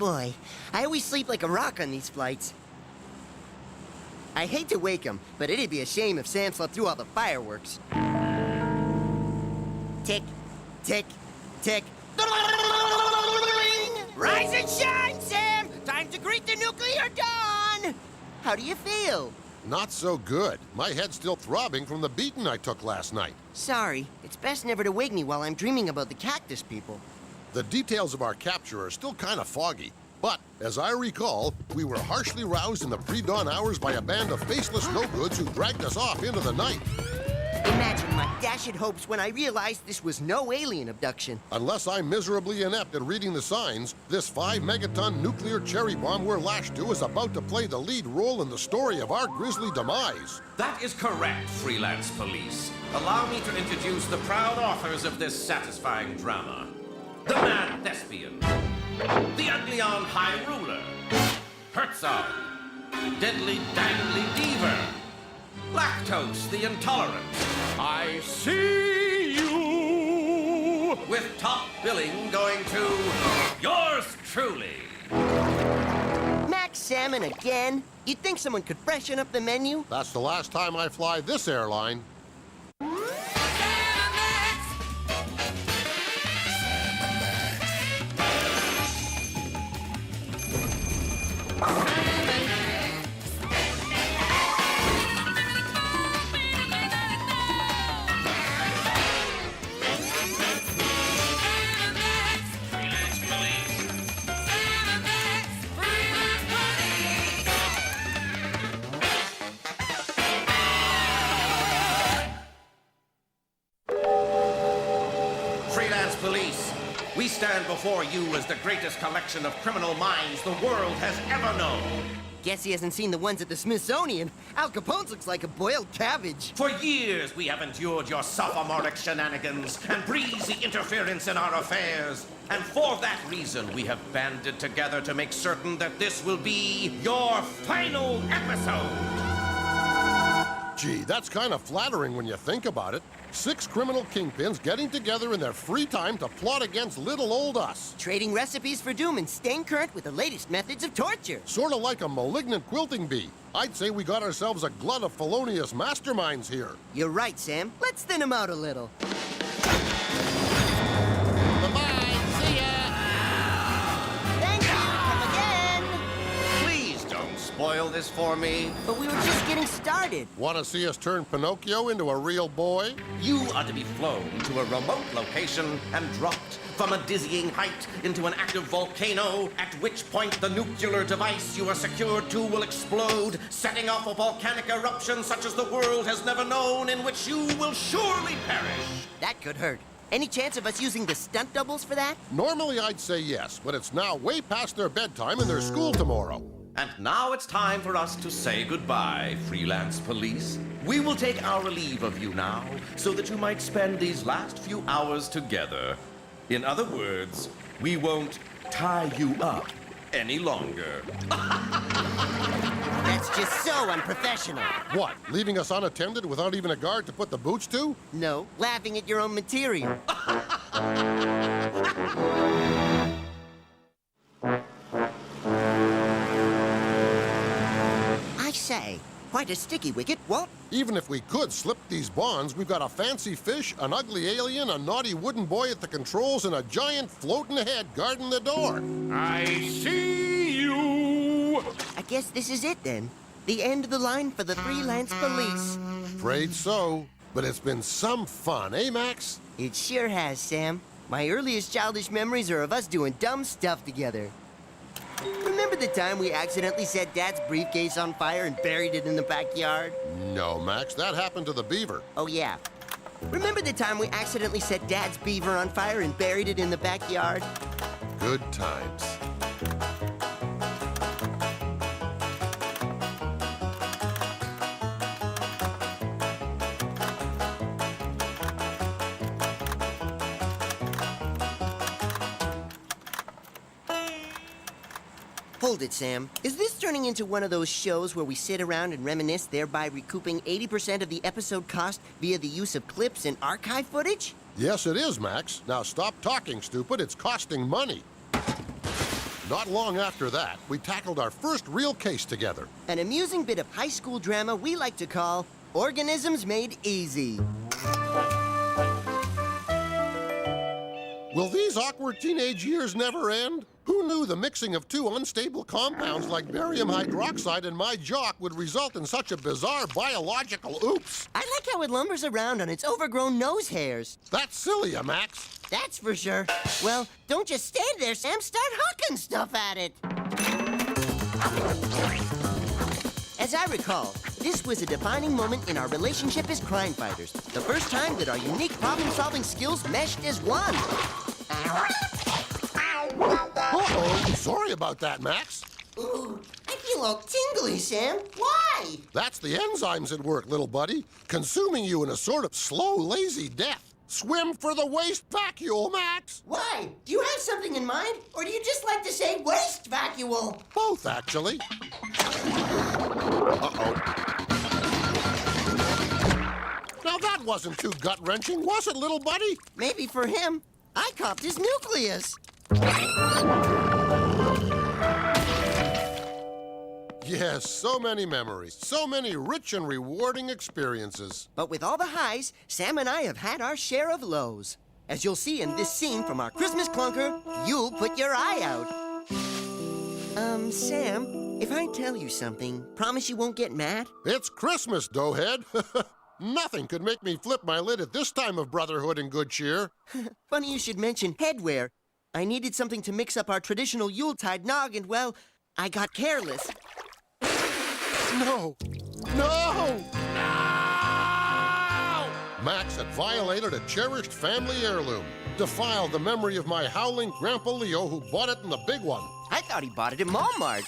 boy. I always sleep like a rock on these flights. I hate to wake him, but it'd be a shame if Sam slept through all the fireworks. Tick, tick, tick. Rise and shine, Sam! Time to greet the nuclear dawn! How do you feel? Not so good. My head's still throbbing from the beating I took last night. Sorry. It's best never to wake me while I'm dreaming about the cactus people. The details of our capture are still kind of foggy. But, as I recall, we were harshly roused in the pre-dawn hours by a band of faceless no-goods who dragged us off into the night. Imagine my dashed hopes when I realized this was no alien abduction. Unless I'm miserably inept at reading the signs, this 5-megaton nuclear cherry bomb we're lashed to is about to play the lead role in the story of our grisly demise. That is correct, Freelance Police. Allow me to introduce the proud authors of this satisfying drama. The Mad Thespian, the Ugly-on High Ruler, Herzog, Deadly Dangly Deaver, Lactose the Intolerant. I see you! With top billing going to yours truly. Max Salmon again? You'd think someone could freshen up the menu? That's the last time I fly this airline. Freelance Police, we stand before you as the greatest collection of criminal minds the world has ever known. Guess he hasn't seen the ones at the Smithsonian. Al Capone's looks like a boiled cabbage. For years, we have endured your sophomoric shenanigans and breezy interference in our affairs. And for that reason, we have banded together to make certain that this will be your final episode. Gee, that's kind of flattering when you think about it. 6 criminal kingpins getting together in their free time to plot against little old us. Trading recipes for doom and staying current with the latest methods of torture. Sort of like a malignant quilting bee. I'd say we got ourselves a glut of felonious masterminds here. You're right, Sam. Let's thin him out a little. Bye-bye, see ya! Thank you. Come again. Please don't spoil this for me. But we were just getting started. Want to see us turn Pinocchio into a real boy? You are to be flown to a remote location and dropped from a dizzying height into an active volcano, at which point the nuclear device you are secured to will explode, setting off a volcanic eruption such as the world has never known, in which you will surely perish. That could hurt. Any chance of us using the stunt doubles for that? Normally I'd say yes, but it's now way past their bedtime and there's school tomorrow. And now it's time for us to say goodbye, Freelance Police. We will take our leave of you now, so that you might spend these last few hours together. In other words, we won't tie you up any longer. That's just so unprofessional. What, leaving us unattended without even a guard to put the boots to? No, laughing at your own material. I say, quite a sticky wicket, what? Even if we could slip these bonds, we've got a fancy fish, an ugly alien, a naughty wooden boy at the controls, and a giant floating head guarding the door. I see you! I guess this is it then. The end of the line for the Freelance Police. Afraid so. But it's been some fun, eh, Max? It sure has, Sam. My earliest childish memories are of us doing dumb stuff together. Remember the time we accidentally set Dad's briefcase on fire and buried it in the backyard? No, Max, that happened to the beaver. Oh, yeah. Remember the time we accidentally set Dad's beaver on fire and buried it in the backyard? Good times. Hold it, Sam. Is this turning into one of those shows where we sit around and reminisce, thereby recouping 80% of the episode cost via the use of clips and archive footage? Yes, it is, Max. Now stop talking, stupid. It's costing money. Not long after that, we tackled our first real case together. An amusing bit of high school drama we like to call Organisms Made Easy. Will these awkward teenage years never end? Who knew the mixing of two unstable compounds like barium hydroxide in my jock would result in such a bizarre biological oops? I like how it lumbers around on its overgrown nose hairs. That's silly, Max. That's for sure. Well, don't just stand there, Sam. Start hucking stuff at it. As I recall, this was a defining moment in our relationship as crime fighters. The first time that our unique problem-solving skills meshed as one. Uh-oh. Sorry about that, Max. Ooh, I feel all tingly, Sam. Why? That's the enzymes at work, little buddy, consuming you in a sort of slow, lazy death. Swim for the waste vacuole, Max. Why? Do you have something in mind? Or do you just like to say waste vacuole? Both, actually. Uh-oh. Now that wasn't too gut-wrenching, was it, little buddy? Maybe for him. I copped his nucleus. Yes, so many memories, so many rich and rewarding experiences. But with all the highs, Sam and I have had our share of lows. As you'll see in this scene from our Christmas clunker, You'll Put Your Eye Out. Sam, if I tell you something, promise you won't get mad? It's Christmas, doughhead. Nothing could make me flip my lid at this time of brotherhood and good cheer. Funny you should mention headwear. I needed something to mix up our traditional Yuletide nog, and well, I got careless. No! No! No! Max had violated a cherished family heirloom, defiled the memory of my howling Grandpa Leo who bought it in the big one. I thought he bought it at Walmart.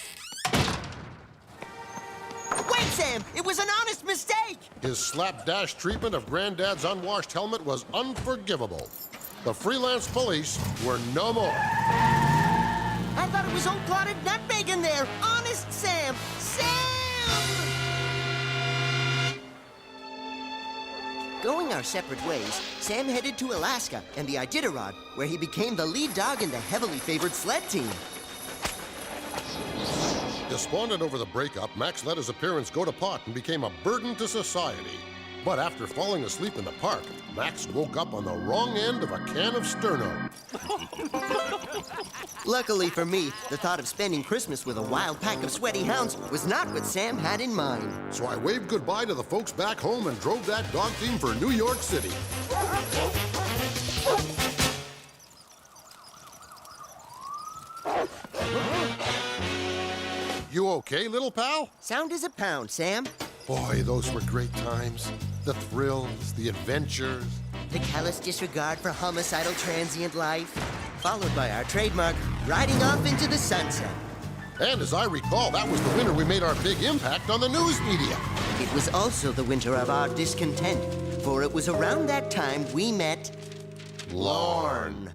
Wait, Sam! It was an honest mistake! His slapdash treatment of Granddad's unwashed helmet was unforgivable. The freelance police were no more. I thought it was old clotted nutmeg in there! Honest Sam! Sam! Going our separate ways, Sam headed to Alaska and the Iditarod, where he became the lead dog in the heavily favored sled team. Despondent over the breakup, Max let his appearance go to pot and became a burden to society. But after falling asleep in the park, Max woke up on the wrong end of a can of Sterno. Luckily for me, the thought of spending Christmas with a wild pack of sweaty hounds was not what Sam had in mind. So I waved goodbye to the folks back home and drove that dog team for New York City. You okay, little pal? Sound as a pound, Sam. Boy, those were great times. The thrills, the adventures. The callous disregard for homicidal transient life, followed by our trademark riding off into the sunset. And as I recall, that was the winter we made our big impact on the news media. It was also the winter of our discontent, for it was around that time we met Lorne.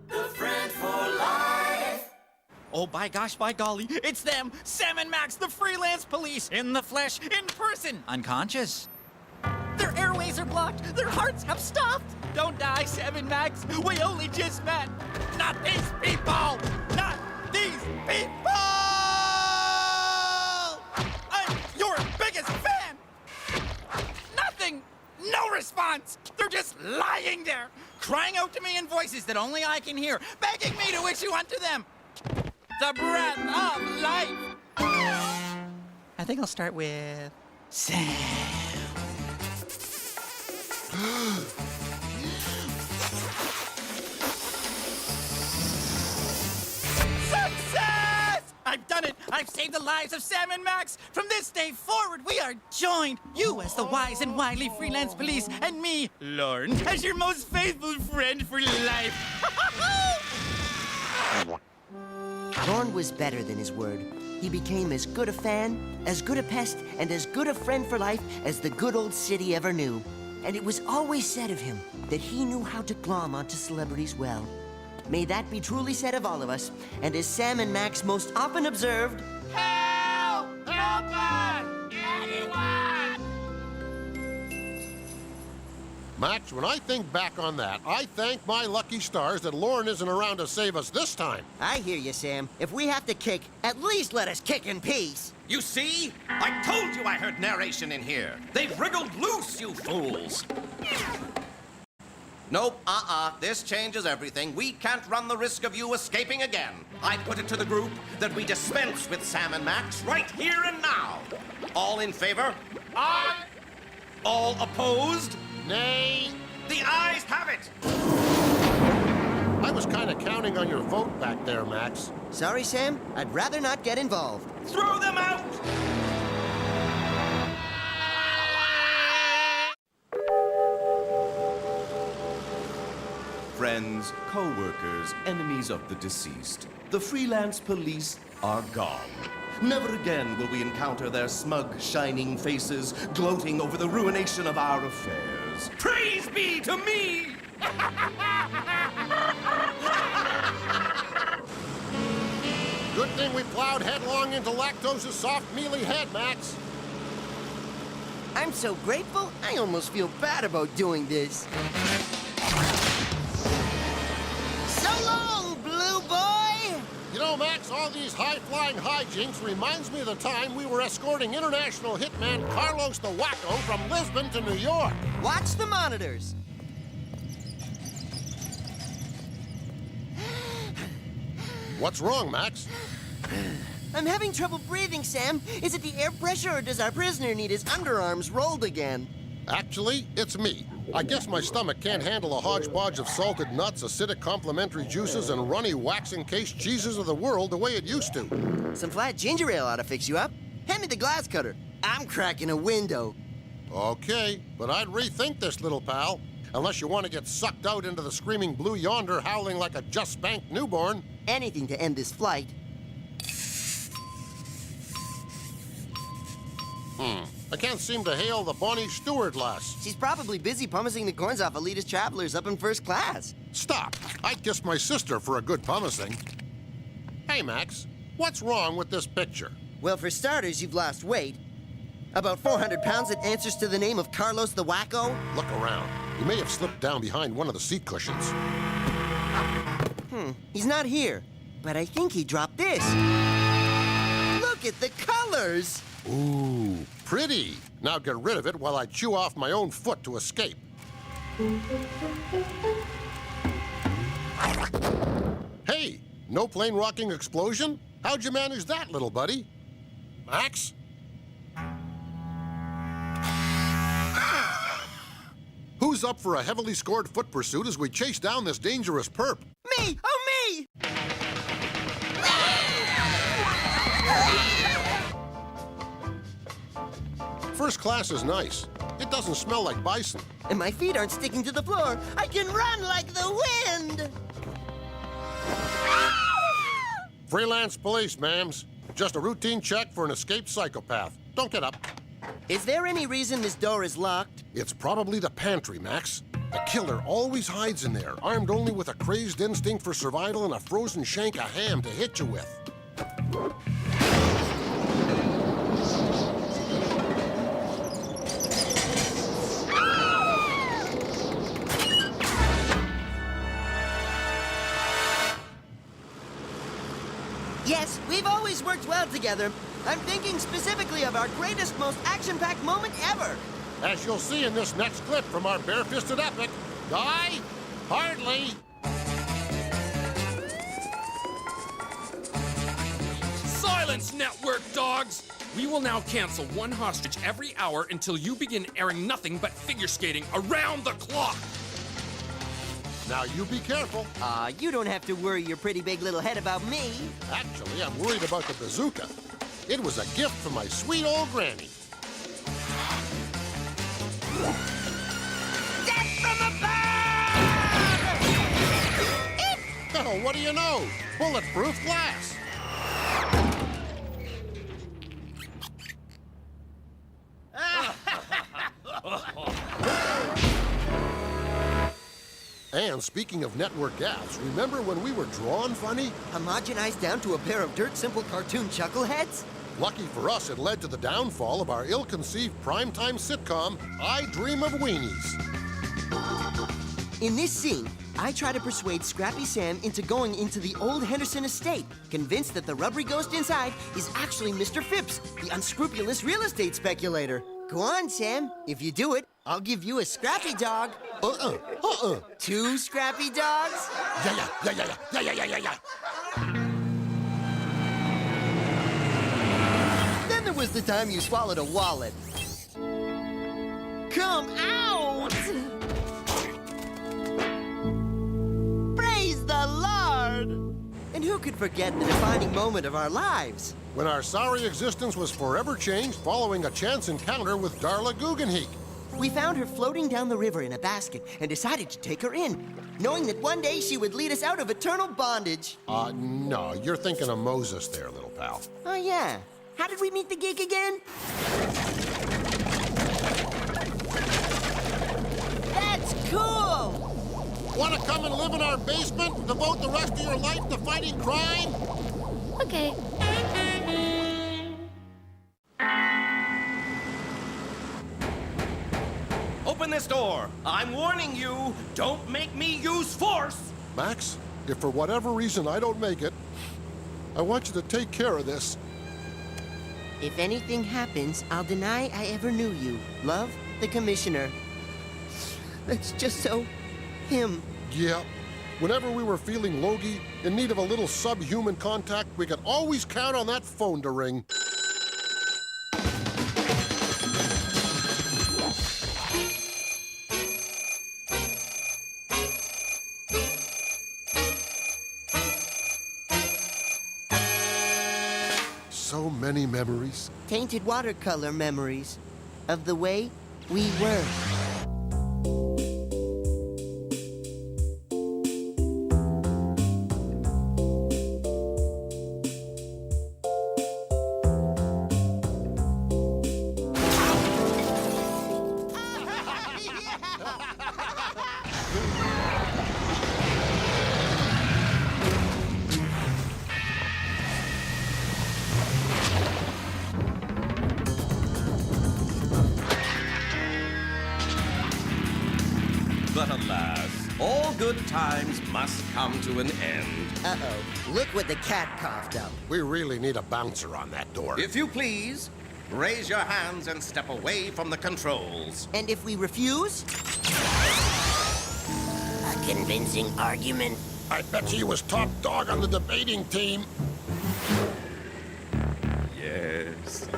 Oh, by gosh, by golly, it's them, Sam&Max, the freelance police, in the flesh, in person, unconscious. Their airways are blocked, their hearts have stopped. Don't die, Sam&Max, we only just met. Not these people! Not these people! I'm your biggest fan! Nothing! No response! They're just lying there, crying out to me in voices that only I can hear, begging me to issue unto them the breath of life. I think I'll start with Sam. Success! I've done it! I've saved the lives of Sam&Max! From this day forward, we are joined! You as the wise and wily freelance police, and me, Lorne, as your most faithful friend for life! Lorne was better than his word. He became as good a fan, as good a pest, and as good a friend for life as the good old city ever knew. And it was always said of him that he knew how to glom onto celebrities well. May that be truly said of all of us, and as Sam&Max most often observed, Help! Help us! Anyone! Max, when I think back on that, I thank my lucky stars that Lauren isn't around to save us this time. I hear you, Sam. If we have to kick, at least let us kick in peace. You see? I told you I heard narration in here. They've wriggled loose, you fools. Nope, this changes everything. We can't run the risk of you escaping again. I put it to the group that we dispense with Sam and Max right here and now. All in favor? Aye. All opposed? Nay. The ayes have it. I was kind of counting on your vote back there, Max. Sorry, Sam. I'd rather not get involved. Throw them out! Friends, co-workers, enemies of the deceased, the freelance police are gone. Never again will we encounter their smug, shining faces gloating over the ruination of our affairs. Praise be to me! Good thing we plowed headlong into Lactose's soft, mealy head, Max. I'm so grateful, I almost feel bad about doing this. So long, Blue Boy! You know, Max, all these high-flying hijinks reminds me of the time we were escorting international hitman Carlos the Wacko from Lisbon to New York. Watch the monitors. What's wrong, Max? I'm having trouble breathing, Sam. Is it the air pressure, or does our prisoner need his underarms rolled again? Actually, it's me. I guess my stomach can't handle a hodgepodge of salted nuts, acidic complementary juices, and runny wax-encased cheeses of the world the way it used to. Some flat ginger ale ought to fix you up. Hand me the glass cutter. I'm cracking a window. Okay, but I'd rethink this, little pal. Unless you want to get sucked out into the screaming blue yonder howling like a just-spanked newborn. Anything to end this flight. I can't seem to hail the Bonnie Stewart lass. She's probably busy pumicing the coins off elitist travelers up in first class. Stop. I'd kiss my sister for a good pumicing. Hey, Max, what's wrong with this picture? Well, for starters, you've lost weight. About 400 pounds that answers to the name of Carlos the Wacko. Look around. He may have slipped down behind one of the seat cushions. He's not here, but I think he dropped this. Look at the colors! Ooh, pretty. Now get rid of it while I chew off my own foot to escape. Hey, no plane rocking explosion? How'd you manage that, little buddy? Max? Who's up for a heavily scored foot pursuit as we chase down this dangerous perp? Me! Oh, me! First class is nice. It doesn't smell like bison. And my feet aren't sticking to the floor. I can run like the wind! Freelance police, ma'ams. Just a routine check for an escaped psychopath. Don't get up. Is there any reason this door is locked? It's probably the pantry, Max. The killer always hides in there, armed only with a crazed instinct for survival and a frozen shank of ham to hit you with. Yes, we've always worked well together. I'm thinking specifically of our greatest, most action-packed moment ever. As you'll see in this next clip from our bare-fisted epic, Guy? Hardly. Silence, network dogs! We will now cancel one hostage every hour until you begin airing nothing but figure skating around the clock! Now you be careful. You don't have to worry your pretty big little head about me. Actually, I'm worried about the bazooka. It was a gift from my sweet old granny. Death from above! Oh, what do you know? Bulletproof glass. And speaking of network gaffes, remember when we were drawn funny? Homogenized down to a pair of dirt simple cartoon chuckleheads? Lucky for us, it led to the downfall of our ill-conceived primetime sitcom, I Dream of Weenies. In this scene, I try to persuade Scrappy Sam into going into the old Henderson estate, convinced that the rubbery ghost inside is actually Mr. Phipps, the unscrupulous real estate speculator. Go on, Sam. If you do it, I'll give you a Scrappy dog. Two Scrappy dogs? Yeah. Then there was the time you swallowed a wallet. Come out! Praise the Lord! And who could forget the defining moment of our lives? When our sorry existence was forever changed following a chance encounter with Darla Guggenheek. We found her floating down the river in a basket and decided to take her in, knowing that one day she would lead us out of eternal bondage. No, you're thinking of Moses there, little pal. Oh, yeah. How did we meet the geek again? That's cool! Want to come and live in our basement and devote the rest of your life to fighting crime? Okay. Open this door. I'm warning you. Don't make me use force. Max, if for whatever reason I don't make it, I want you to take care of this. If anything happens, I'll deny I ever knew you. Love, the Commissioner. That's just so him. Yeah. Whenever we were feeling logy, in need of a little subhuman contact, we could always count on that phone to ring. So many memories. Tainted watercolor memories of the way we were. But alas, all good times must come to an end. Uh-oh. Look what the cat coughed up. We really need a bouncer on that door. If you please, raise your hands and step away from the controls. And if we refuse? A convincing argument. I bet you was top dog on the debating team.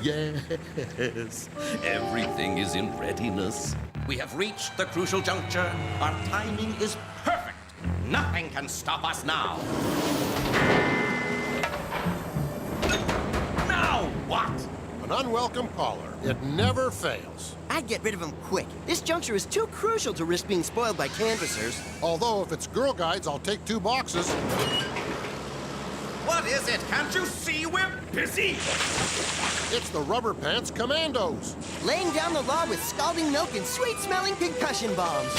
Yes. Everything is in readiness. We have reached the crucial juncture. Our timing is perfect. Nothing can stop us now. Now what? An unwelcome caller. It never fails. I'd get rid of him quick. This juncture is too crucial to risk being spoiled by canvassers. Although, if it's Girl Guides, I'll take 2 boxes. What is it? Can't you see we're busy? It's the Rubber Pants Commandos. Laying down the law with scalding milk and sweet-smelling concussion bombs.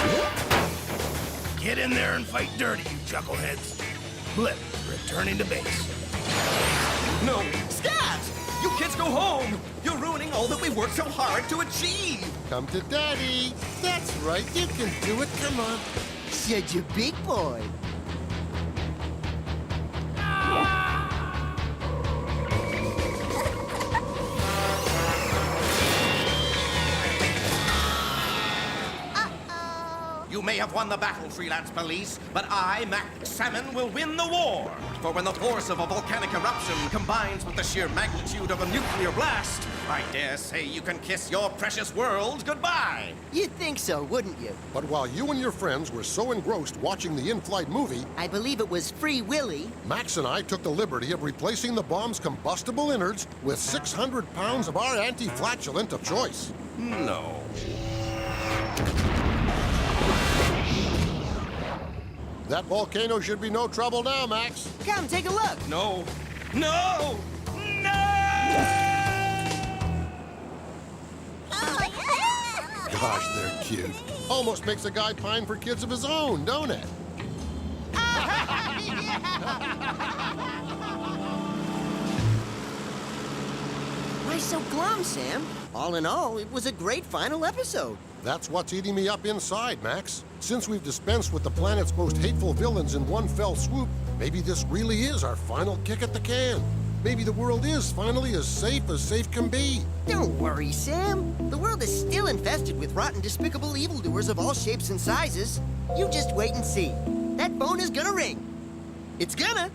Get in there and fight dirty, you chuckleheads. Blip, returning to base. No. Scabs! You kids go home! You're ruining all that we worked so hard to achieve! Come to Daddy. That's right, you can do it. Come on. Such a big boy. You may have won the battle, Freelance Police, but I, Mac Salmon, will win the war. For when the force of a volcanic eruption combines with the sheer magnitude of a nuclear blast, I dare say you can kiss your precious world goodbye. You'd think so, wouldn't you? But while you and your friends were so engrossed watching the in-flight movie, I believe it was Free Willy. Max and I took the liberty of replacing the bomb's combustible innards with 600 pounds of our anti-flatulent of choice. No. That volcano should be no trouble now, Max. Come, take a look. No. No! No! Gosh, they're cute. Almost makes a guy pine for kids of his own, don't it? Why so glum, Sam? All in all, it was a great final episode. That's what's eating me up inside, Max. Since we've dispensed with the planet's most hateful villains in one fell swoop, maybe this really is our final kick at the can. Maybe the world is finally as safe can be. Don't worry, Sam. The world is still infested with rotten, despicable evildoers of all shapes and sizes. You just wait and see. That phone is gonna ring. It's gonna.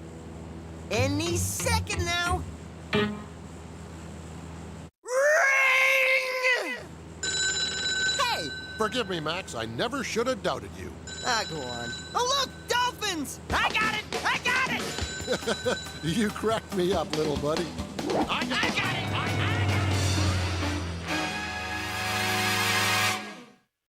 Any second now. Ring! Hey! Forgive me, Max. I never should have doubted you. Ah, go on. Oh, look! Dolphins! I got it! I got it! You cracked me up, little buddy. I got it!